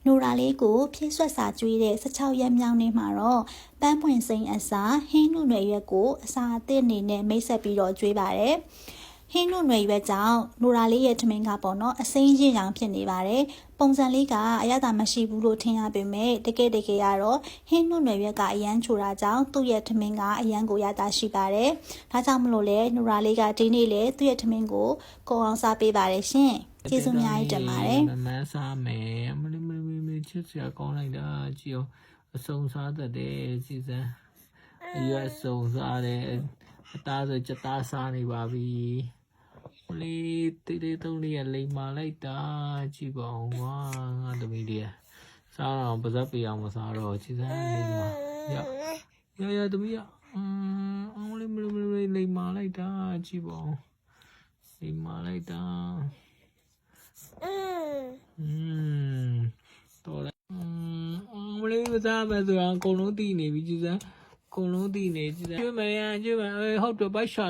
နိုရာလေးကိုဖြည့်ဆွတ်စာကျွေးတဲ့16ရက်မြောက်နေ့မှာတော့ပန်းပွင့်စိမ်းအစာဟင်းနုနယ်ရွက်ကိုအစာအသစ်အနေနဲ့မိတ်ဆက်ပြီးတော့ကျွေးပါတယ်ဟင်းနုနယ်ရွက်ကြောင့်နိုရာလေးရဲ့ထမင်းကပေါ့နော်အစိမ်းရင့်ရောင်ဖြစ်နေပါတယ်ပုံစံလေးကအရသာမရှိဘူးလို့ထင်ရပေမဲ့တကယ်ကတော့ဟင်းနုနယ်ရွက်ကအရန်ချိုတာကြောင့်သူ့ရဲ့ထမင်းကအရန်ကိုရတာရှိပါတယ်ဒါကြောင့်မလို့လေနိုရာလေးကဒီနေ့လေသူ့ရဲ့ထမင်းကိုကိုအောင်စားပေးပါတယ်ရှင်ကျေးဇူးအများကြီးတင်ပါတယ် မမန်းစားမယ်မလေးချစ်စရာကောင်းလိုက်တာကြည့်အောင်အစုံစားတတ်တယ်စီစံအရွယ်စုံစားတယ်အသားဆိုချက်သားစားနေပါပြီမလေးတေးတုံးလေးကလိမ်မာလိုက်တာကြည့်ပါအောင်ကွာငါသမီးလေးစားအောင်ပါဇက်ပေးအောင်မစားတော့စီစံလိမ်မာရသမီးအောင်လေးမလေးလိမ်မာလိုက်တာကြည့်ပါအောင်လိမ်မာလိုက်တာတော်လဲမလေးမစားမယ်ဆိုတော့အကုန်လုံးတည်နေပြီကြည်စမ်းအကုန်လုံးတည်နေကြည်စမ်းကျွေးမယ်ဟုတ်တယ်ပိုက်ရှာ